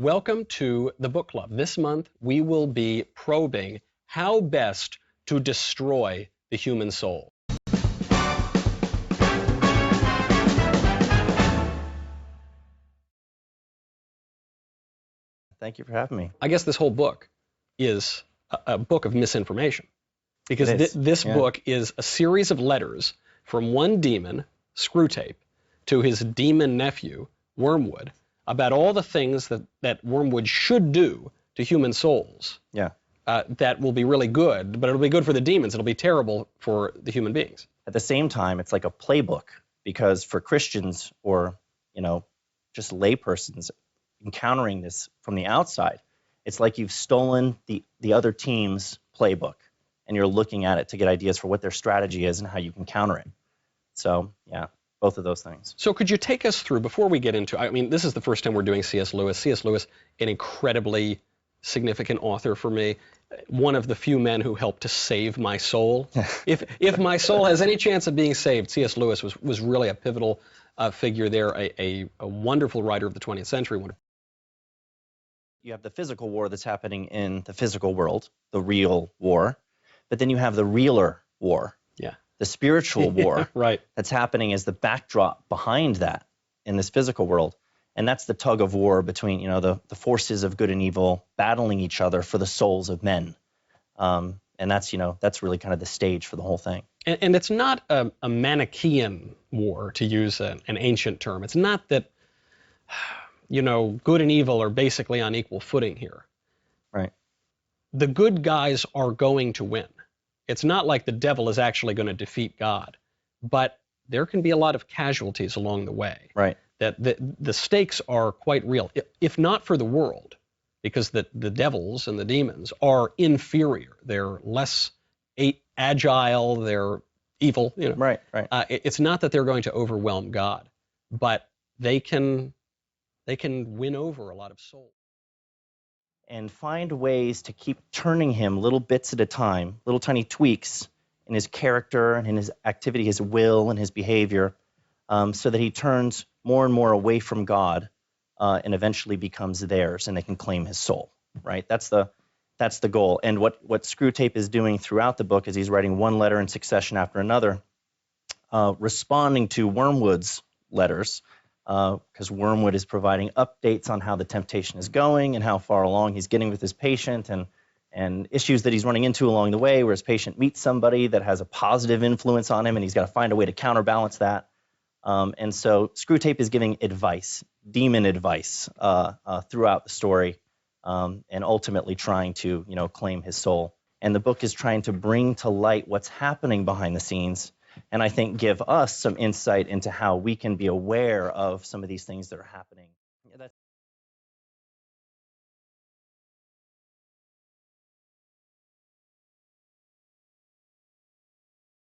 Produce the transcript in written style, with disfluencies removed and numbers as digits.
Welcome to the book club. This month we will be probing how best to destroy the human soul. Thank you for having me. I guess this whole book is a book of misinformation, because this book is a series of letters from one demon, SCREWTAPE, to his demon nephew, Wormwood, about all the things that Wormwood should do to human souls. Yeah. That will be really good, but it'll be good for the demons. It'll be terrible for the human beings. At the same time, it's like a playbook, because for Christians or, just laypersons encountering this from the outside, it's like you've stolen the other team's playbook and you're looking at it to get ideas for what their strategy is and how you can counter it. So, yeah, both of those things. So could you take us through, before we get into, I mean, this is the first time we're doing C.S. Lewis. C.S. Lewis, an incredibly significant author for me, one of the few men who helped to save my soul. If my soul has any chance of being saved, C.S. Lewis was really a pivotal figure there, a wonderful writer of the 20th century. You have the physical war that's happening in the physical world, the real war, but then you have the realer war, the spiritual war right. That's happening as the backdrop behind that in this physical world. And that's the tug of war between, the forces of good and evil battling each other for the souls of men. And that's, that's really kind of the stage for the whole thing. And it's not a Manichaean war, to use an ancient term. It's not that, good and evil are basically on equal footing here. Right. The good guys are going to win. It's not like the devil is actually going to defeat God, but there can be a lot of casualties along the way. Right. That the stakes are quite real, if not for the world, because the devils and the demons are inferior. They're less agile, they're evil. Right. It's not that they're going to overwhelm God, but they can win over a lot of souls. And find ways to keep turning him little bits at a time, little tiny tweaks in his character and in his activity, his will and his behavior, so that he turns more and more away from God and eventually becomes theirs, and they can claim his soul, right? That's the goal. And what SCREWTAPE is doing throughout the book is he's writing one letter in succession after another, responding to Wormwood's letters, because Wormwood is providing updates on how the temptation is going and how far along he's getting with his patient, and issues that he's running into along the way where his patient meets somebody that has a positive influence on him and he's got to find a way to counterbalance that. And so SCREWTAPE is giving advice, demon advice, throughout the story, and ultimately trying to, claim his soul. And the book is trying to bring to light what's happening behind the scenes, and I think give us some insight into how we can be aware of some of these things that are happening.